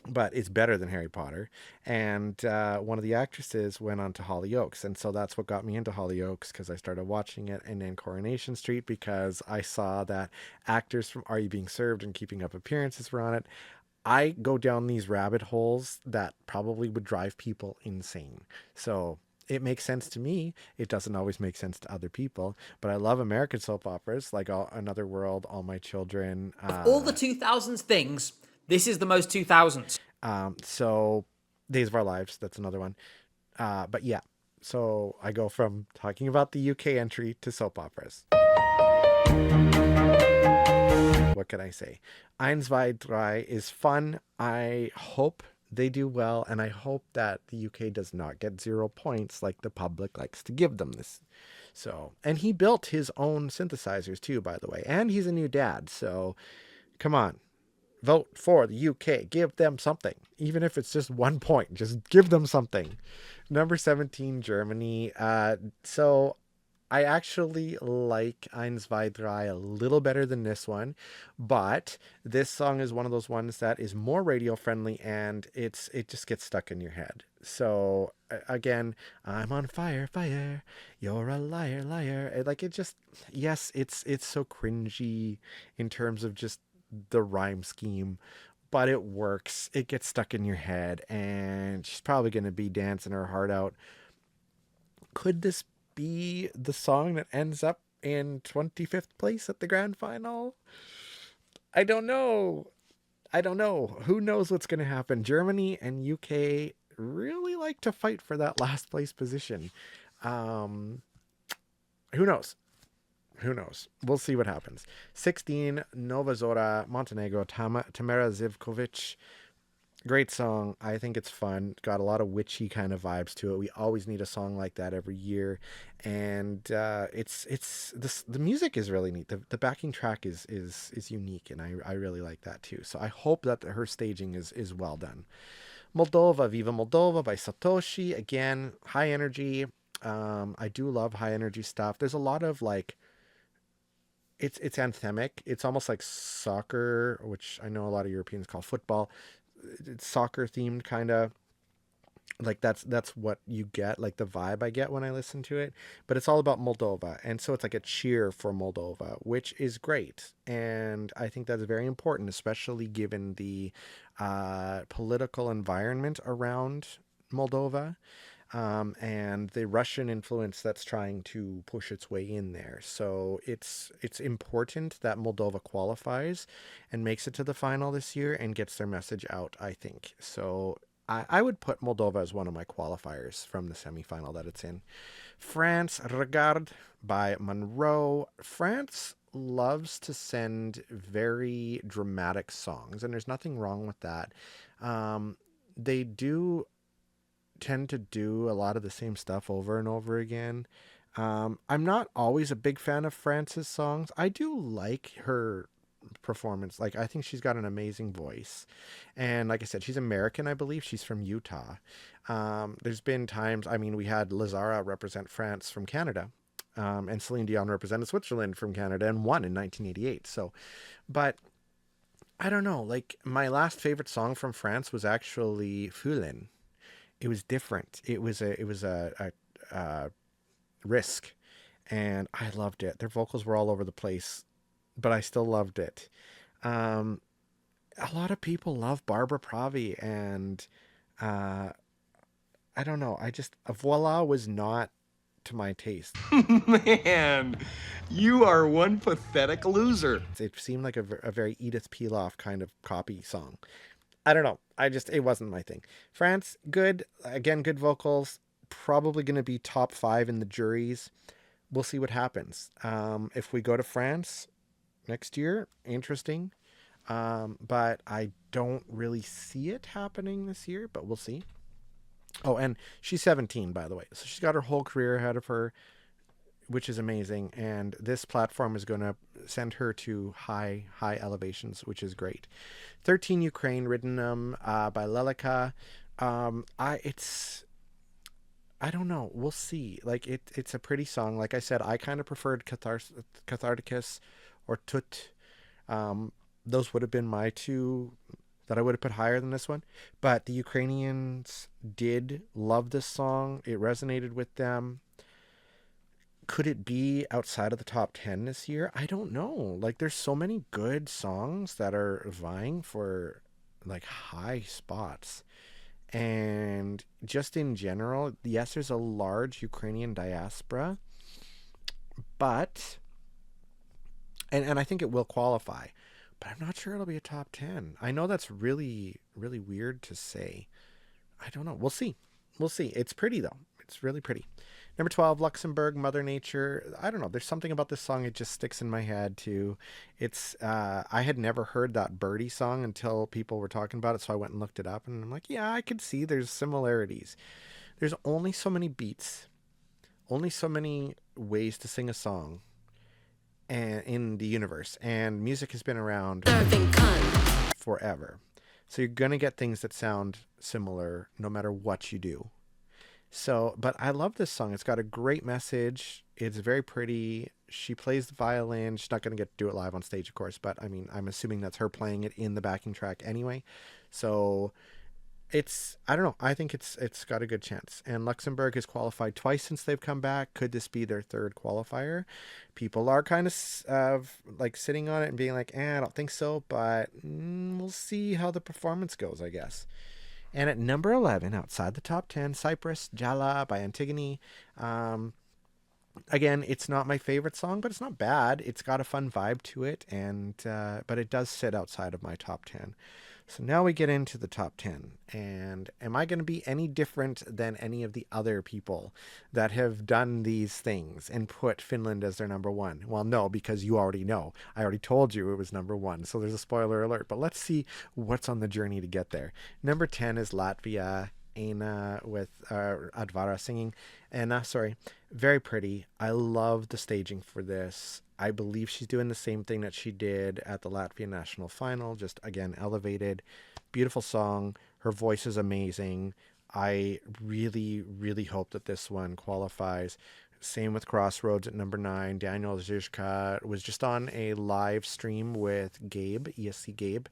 But it's better than Harry Potter. And one of the actresses went on to Hollyoaks. And so that's what got me into Hollyoaks, because I started watching it. And then Coronation Street, because I saw that actors from Are You Being Served and Keeping Up Appearances were on it. I go down these rabbit holes that probably would drive people insane. So it makes sense to me. It doesn't always make sense to other people. But I love American soap operas, like Another World, All My Children. Of all the 2000s things, this is the most 2000s. So Days of Our Lives, that's another one. But yeah, so I go from talking about the UK entry to soap operas. What can I say? Eins, Zwei, Drei is fun. I hope they do well, and I hope that the UK does not get 0 points like the public likes to give them this. So, and he built his own synthesizers too, by the way, and he's a new dad. So come on. Vote for the UK. Give them something. Even if it's just 1 point, just give them something. Number 17, Germany. So I actually like Eins, Zwei, Drei a little better than this one, but this song is one of those ones that is more radio friendly, and it just gets stuck in your head. So again, I'm on fire, fire. You're a liar, liar. Like, it just, yes, it's so cringy in terms of just the rhyme scheme, but it works. It gets stuck in your head, and she's probably going to be dancing her heart out. Could this be the song that ends up in 25th place at the grand final? I don't know. Who knows what's going to happen? Germany and UK really like to fight for that last place position. Who knows? We'll see what happens. 16, Nova Zora, Montenegro, Tamara Zivkovic. Great song. I think it's fun. Got a lot of witchy kind of vibes to it. We always need a song like that every year. And the music is really neat. The backing track is unique, and I really like that too. So I hope that her staging is well done. Moldova, Viva Moldova by Satoshi. Again, high energy. I do love high energy stuff. There's a lot of like, it's anthemic. It's almost like soccer, which I know a lot of Europeans call football. It's soccer themed kind of. Like that's what you get, like the vibe I get when I listen to it. But it's all about Moldova, and so it's like a cheer for Moldova, which is great. And I think that's very important, especially given the political environment around Moldova, and the Russian influence that's trying to push its way in there. So it's important that Moldova qualifies and makes it to the final this year and gets their message out, I think. So I would put Moldova as one of my qualifiers from the semifinal that it's in. France, Regard by Monroe. France loves to send very dramatic songs, and there's nothing wrong with that. They do tend to do a lot of the same stuff over and over again. I'm not always a big fan of France's songs. I do like her performance. Like, I think she's got an amazing voice, and like I said, she's American. I believe she's from Utah. There's been times, I mean, we had Lazara represent France from Canada, and Celine Dion represented Switzerland from Canada and won in 1988. So, but I don't know, like, my last favorite song from France was actually Foulin. It was different. It was a risk, and I loved it. Their vocals were all over the place, but I still loved it. A lot of people love Barbara Pravi, and I don't know. I just, Voila was not to my taste. Man, you are one pathetic loser. It seemed like a very Edith Piaf kind of copy song. I don't know. It wasn't my thing. France, good. Again, good vocals. Probably going to be top 5 in the juries. We'll see what happens. If we go to France next year, interesting. But I don't really see it happening this year, but we'll see. Oh, and she's 17, by the way. So she's got her whole career ahead of her, which is amazing. And this platform is going to send her to high elevations, which is great. 13 Ukraine, Riddenum by Lelika. I don't know. We'll see. Like, it's a pretty song. Like I said, I kind of preferred Catharticus or Tut. Those would have been my two that I would have put higher than this one. But the Ukrainians did love this song. It resonated with them. Could it be outside of the top 10 this year? I don't know. Like, there's so many good songs that are vying for, like, high spots. And just in general, yes, there's a large Ukrainian diaspora, but, and I think it will qualify, but I'm not sure it'll be a top 10. I know that's really, really weird to say. I don't know. We'll see. We'll see. It's pretty, though. It's really pretty. Number 12, Luxembourg, Mother Nature. I don't know. There's something about this song. It just sticks in my head, too. It's, I had never heard that Birdie song until people were talking about it, so I went and looked it up, and I'm like, yeah, I could see there's similarities. There's only so many beats, only so many ways to sing a song in the universe, and music has been around forever. So you're going to get things that sound similar no matter what you do. So, but I love this song. It's got a great message. It's very pretty. She plays the violin. She's not going to get to do it live on stage, of course, but I mean, I'm assuming that's her playing it in the backing track anyway. So it's, I don't know. I think it's got a good chance. And Luxembourg has qualified twice since they've come back. Could this be their third qualifier? People are kind of like sitting on it and being like, I don't think so, but we'll see how the performance goes, I guess. And at number 11, outside the top 10, Cyprus, Jala by Antigone. Again, it's not my favorite song, but it's not bad. It's got a fun vibe to it, and but it does sit outside of my top 10. So now we get into the top 10. And am I going to be any different than any of the other people that have done these things and put Finland as their number 1? Well, no, because you already know. I already told you it was number 1. So there's a spoiler alert. But let's see what's on the journey to get there. Number 10 is Latvia, Aina with Advara singing. And very pretty. I love the staging for this. I believe she's doing the same thing that she did at the Latvian national final, just again elevated. Beautiful song. Her voice is amazing. I really, really hope that this one qualifies. Same with Crossroads at number 9. Daniel Zizka was just on a live stream with Gabe, ESC Gabe.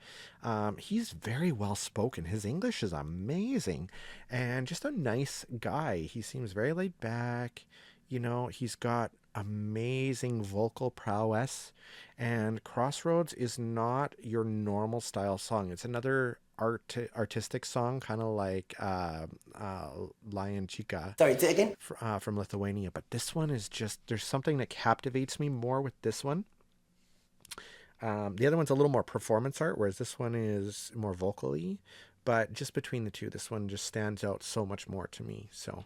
He's very well spoken. His English is amazing and just a nice guy. He seems very laid back. You know, he's got amazing vocal prowess, and Crossroads is not your normal style song. It's another artistic song, kind of like Lion Chica. Sorry, say it again. From Lithuania. But this one is just, there's something that captivates me more with this one. The other one's a little more performance art, whereas this one is more vocally. But just between the two, this one just stands out so much more to me. So,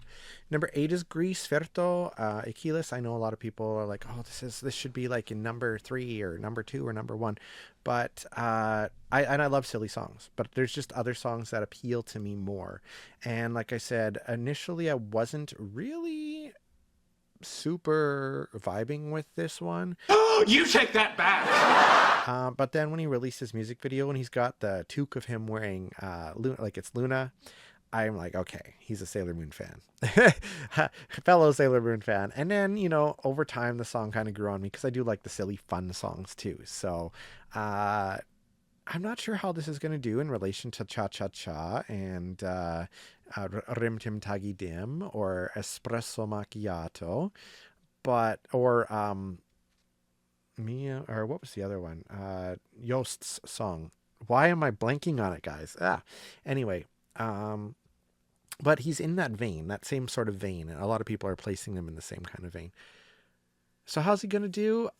number 8 is Greece, Ferto, Achilles. I know a lot of people are like, oh, this should be like in number 3 or number 2 or number 1. But I love silly songs. But there's just other songs that appeal to me more. And like I said, initially I wasn't really super vibing with this one. You take that back! But then when he released his music video and he's got the toque of him wearing like it's Luna, I'm like, okay, he's a Sailor Moon fan. Fellow Sailor Moon fan. And then, you know, over time the song kind of grew on me because I do like the silly fun songs too. So I'm not sure how this is going to do in relation to Cha Cha Cha and Rim Tim Tagi Dim or Espresso Macchiato, but Mia, or what was the other one? Jost's song. Why am I blanking on it, guys? Anyway, but he's in that vein, that same sort of vein, and a lot of people are placing them in the same kind of vein. So how's he going to do?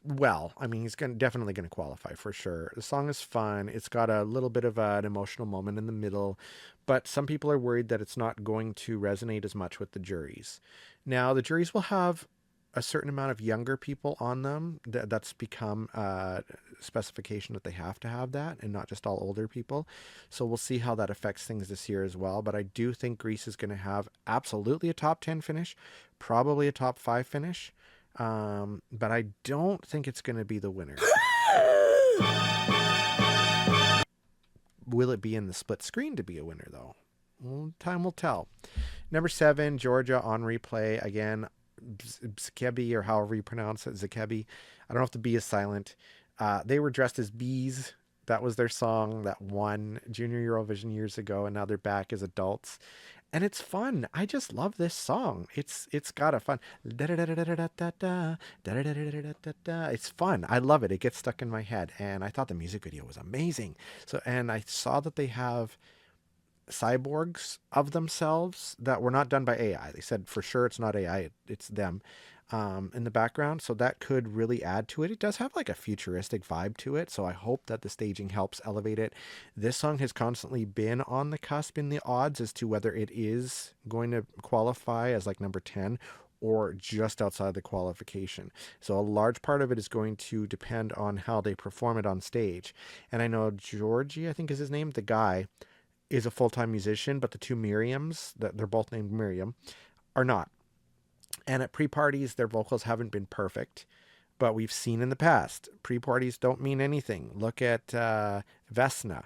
Well, I mean, he's definitely going to qualify for sure. The song is fun. It's got a little bit of an emotional moment in the middle, but some people are worried that it's not going to resonate as much with the juries. Now, the juries will have a certain amount of younger people on them. That's become a specification that they have to have that and not just all older people. So we'll see how that affects things this year as well. But I do think Greece is going to have absolutely a top 10 finish, probably a top 5 finish. But I don't think it's going to be the winner. Will it be in the split screen to be a winner though? Well, time will tell. Number 7, Georgia on replay again. Zkebi, or however you pronounce it, Zkebi. I don't know if the B is silent. They were dressed as bees. That was their song that won Junior Eurovision years ago, and now they're back as adults. And it's fun. I just love this song. It's got a fun. It's fun. I love it. It gets stuck in my head. And I thought the music video was amazing. So, and I saw that they have cyborgs of themselves that were not done by AI. They said for sure it's not AI, it's them in the background. So that could really add to it. It does have like a futuristic vibe to it. So I hope that the staging helps elevate it. This song has constantly been on the cusp in the odds as to whether it is going to qualify as like number 10 or just outside the qualification. So a large part of it is going to depend on how they perform it on stage. And I know Georgie, I think is his name, the guy, is a full-time musician, but the two Miriams, that they're both named Miriam, are not. And at pre-parties, their vocals haven't been perfect, but we've seen in the past, pre-parties don't mean anything. Look at Vesna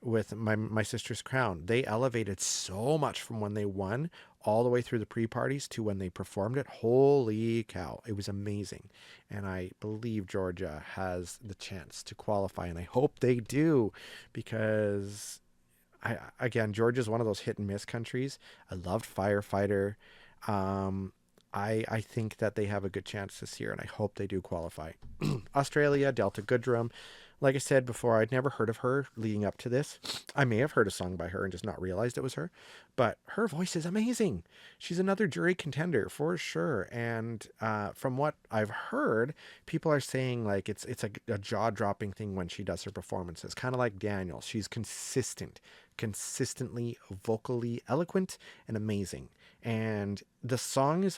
with my Sister's Crown. They elevated so much from when they won all the way through the pre-parties to when they performed it. Holy cow, it was amazing. And I believe Georgia has the chance to qualify, and I hope they do, because again, Georgia's one of those hit and miss countries. I loved Firefighter. I think that they have a good chance this year, and I hope they do qualify. Australia, Delta Goodrum. Like I said before, I'd never heard of her leading up to this. I may have heard a song by her and just not realized it was her, but her voice is amazing. She's another jury contender for sure. And from what I've heard, people are saying like it's a jaw-dropping thing when she does her performances, kind of like Daniel. She's consistently vocally eloquent and amazing. And the song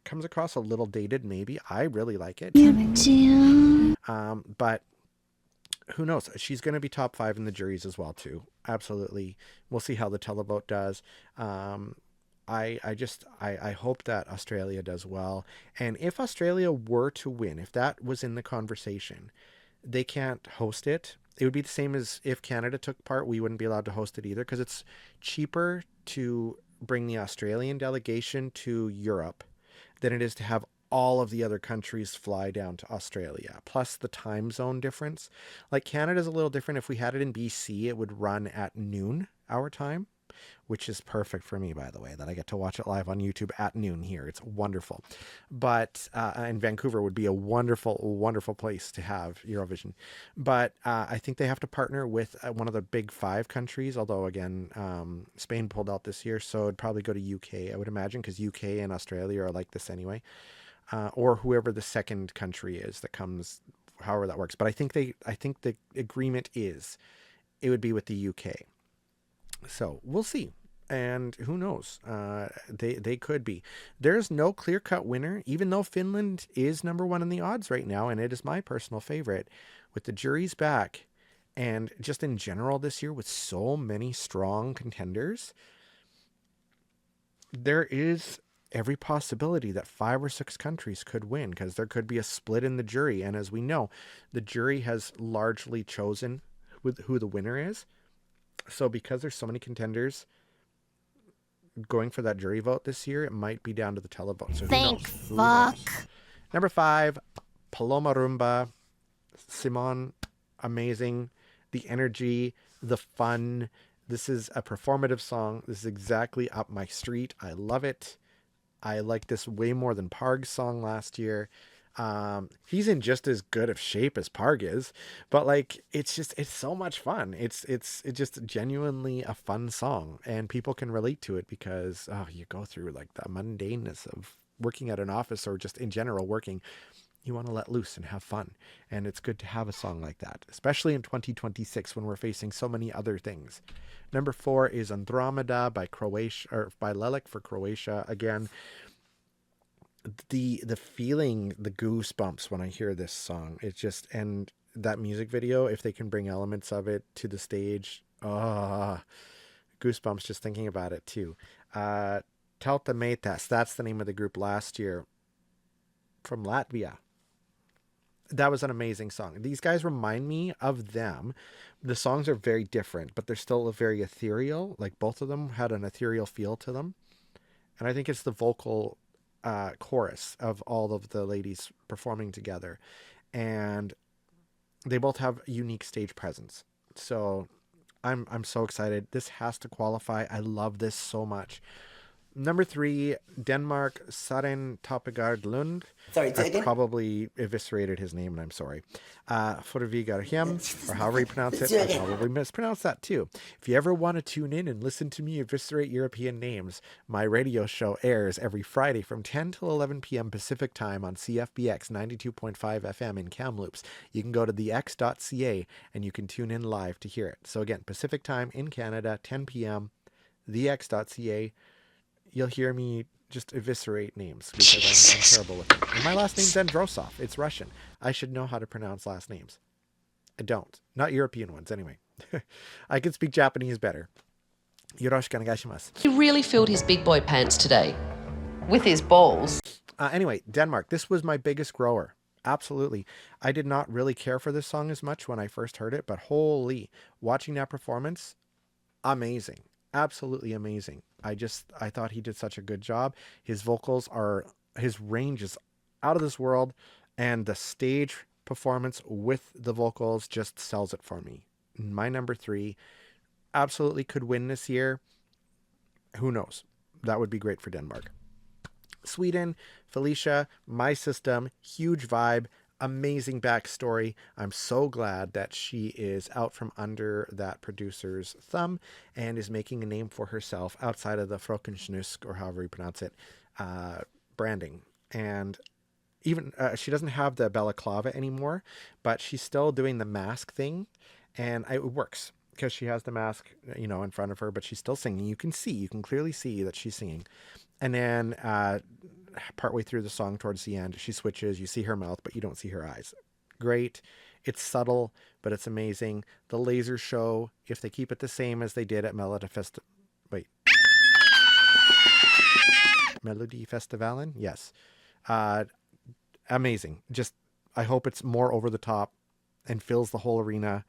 comes across a little dated, maybe. I really like it. But who knows? She's going to be top 5 in the juries as well too. Absolutely. We'll see how the televote does. I hope that Australia does well. And if Australia were to win, if that was in the conversation, they can't host it. It would be the same as if Canada took part. We wouldn't be allowed to host it either, because it's cheaper to bring the Australian delegation to Europe than it is to have all of the other countries fly down to Australia, plus the time zone difference. Like Canada's a little different. If we had it in BC, it would run at noon our time, which is perfect for me, by the way, that I get to watch it live on YouTube at noon here. It's wonderful. But, and Vancouver would be a wonderful, wonderful place to have Eurovision. But I think they have to partner with one of the big 5 countries, although, again, Spain pulled out this year, so it'd probably go to UK, I would imagine, because UK and Australia are like this anyway. Or whoever the second country is that comes, however that works. But I think the agreement is it would be with the UK. So we'll see. And who knows? They could be. There's no clear-cut winner, even though Finland is number 1 in the odds right now, and it is my personal favorite. With the jury's back, and just in general this year with so many strong contenders, there is every possibility that 5 or 6 countries could win, because there could be a split in the jury. And as we know, the jury has largely chosen who the winner is. So because there's so many contenders going for that jury vote this year, it might be down to the televote. So Thank who knows? fuck. Number 5, Paloma Rumba. Simon, amazing. The energy, the fun. This is a performative song. This is exactly up my street. I love it. I like this way more than Parg's song last year. He's in just as good of shape as Parg is, but like, it's so much fun. It's just genuinely a fun song, and people can relate to it because, you go through like the mundaneness of working at an office or just in general working. You want to let loose and have fun. And it's good to have a song like that, especially in 2026 when we're facing so many other things. Number 4 is Andromeda by Croatia, or by Lelek for Croatia. Again, the feeling, the goosebumps when I hear this song, it's just, and that music video, if they can bring elements of it to the stage, goosebumps just thinking about it too. Tauta Metas, that's the name of the group last year from Latvia. That was an amazing song. These guys remind me of them. The songs are very different, but they're still very ethereal. Like both of them had an ethereal feel to them. And I think it's the vocal chorus of all of the ladies performing together. And they both have unique stage presence. So I'm so excited. This has to qualify. I love this so much. Number 3, Denmark, Saren Toppegard Lund. Sorry, say I again? probably eviscerated his name, and I'm sorry. Forvigar Hjem, or however you pronounce it. I probably mispronounced that too. If you ever want to tune in and listen to me eviscerate European names, my radio show airs every Friday from 10 till 11 p.m. Pacific time on CFBX 92.5 FM in Kamloops. You can go to thex.ca and you can tune in live to hear it. So again, Pacific time in Canada, 10 p.m., thex.ca. You'll hear me just eviscerate names because I'm terrible with them. And my last name's Androsov. It's Russian. I should know how to pronounce last names. I don't. Not European ones, anyway. I can speak Japanese better. Yoroshiku onegaishimasu. He really filled his big boy pants today. With his balls. Anyway, Denmark. This was my biggest grower. Absolutely. I did not really care for this song as much when I first heard it, but holy, watching that performance, amazing. Absolutely amazing. I thought he did such a good job. His range is out of this world, and the stage performance with the vocals just sells it for me. My number 3 absolutely could win this year. Who knows? That would be great for Denmark. Sweden, Felicia, My System, huge vibe. Amazing backstory. I'm so glad that she is out from under that producer's thumb and is making a name for herself outside of the Frokensnusk, or however you pronounce it, branding. And even she doesn't have the balaclava anymore, but she's still doing the mask thing, and it works because she has the mask, in front of her, but she's still singing. You can clearly see that she's singing. And then partway through the song towards the end, she switches. You see her mouth, but you don't see her eyes. Great. It's subtle, but it's amazing. The laser show, if they keep it the same as they did at Melody Festivalen? Yes. Amazing. Just, I hope it's more over the top and fills the whole arena.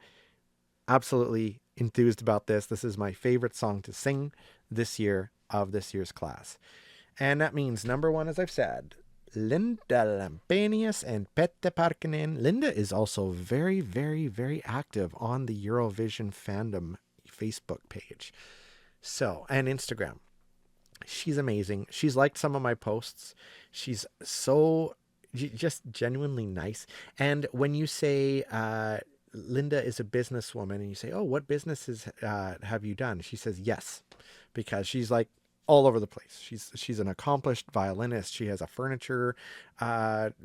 Absolutely enthused about this. This is my favorite song to sing this year of this year's class. And that means number 1, as I've said, Linda Lampenius and Pette Parkkinen. Linda is also very, very, very active on the Eurovision fandom Facebook page. So, and Instagram. She's amazing. She's liked some of my posts. She's so just genuinely nice. And when you say Linda is a businesswoman and you say, oh, what businesses have you done? She says yes, because she's like all over the place. She's an accomplished violinist. She has a furniture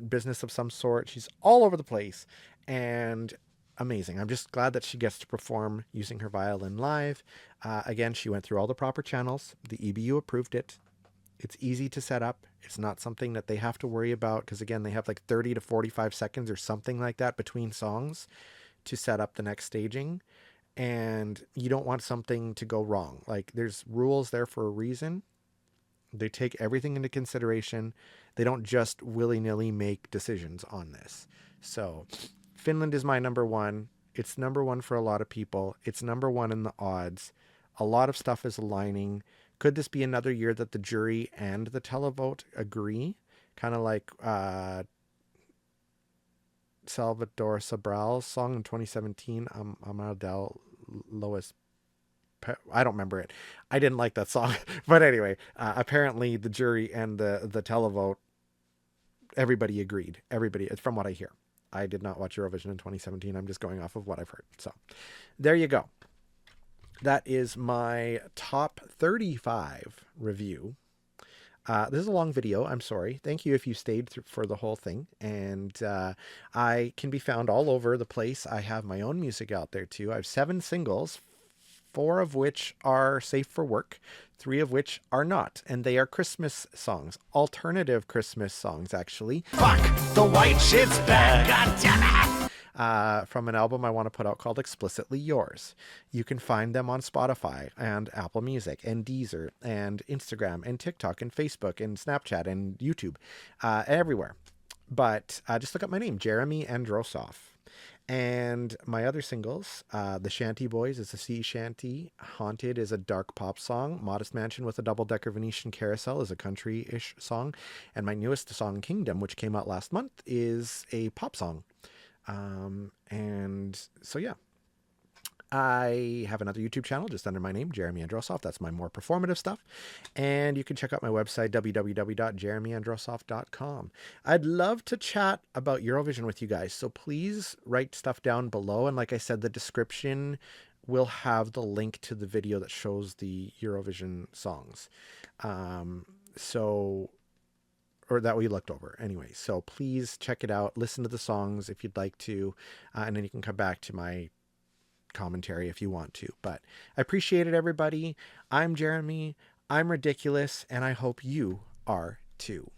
business of some sort. She's all over the place and amazing. I'm just glad that she gets to perform using her violin live. Again, she went through all the proper channels. The EBU approved it. It's easy to set up. It's not something that they have to worry about because, again, they have like 30 to 45 seconds or something like that between songs to set up the next staging. And you don't want something to go wrong. Like, there's rules there for a reason. They take everything into consideration. They don't just willy-nilly make decisions on this. So Finland is my number one. It's number one for a lot of people. It's number one in the odds. A lot of stuff is aligning. Could this be another year that the jury and the televote agree? Kind of like Salvador Sobral's song in 2017, Amadel Lois. I don't remember it. I didn't like that song. But anyway, apparently the jury and the televote, everybody agreed. Everybody, from what I hear. I did not watch Eurovision in 2017. I'm just going off of what I've heard. So there you go. That is my top 35 review. This is a long video. I'm sorry. Thank you if you stayed for the whole thing. And I can be found all over the place. I have my own music out there too. I have 7 singles, 4 of which are safe for work, 3 of which are not. And they are Christmas songs, alternative Christmas songs, actually. Fuck, the white shit's back. God damn it. From an album I want to put out called Explicitly Yours. You can find them on Spotify and Apple Music and Deezer and Instagram and TikTok and Facebook and Snapchat and YouTube, everywhere. But just look up my name, Jeremy Androsov. And my other singles, The Shanty Boys is a sea shanty, Haunted is a dark pop song, Modest Mansion with a double-decker Venetian carousel is a country-ish song, and my newest song, Kingdom, which came out last month, is a pop song. And so, yeah, I have another YouTube channel just under my name, Jeremy Androsov. That's my more performative stuff. And you can check out my website, www.jeremyandrosov.com. I'd love to chat about Eurovision with you guys. So please write stuff down below. And like I said, the description will have the link to the video that shows the Eurovision songs. Or that we looked over anyway. So please check it out. Listen to the songs if you'd like to. And then you can come back to my commentary if you want to. But I appreciate it, everybody. I'm Jeremy. I'm ridiculous. And I hope you are too.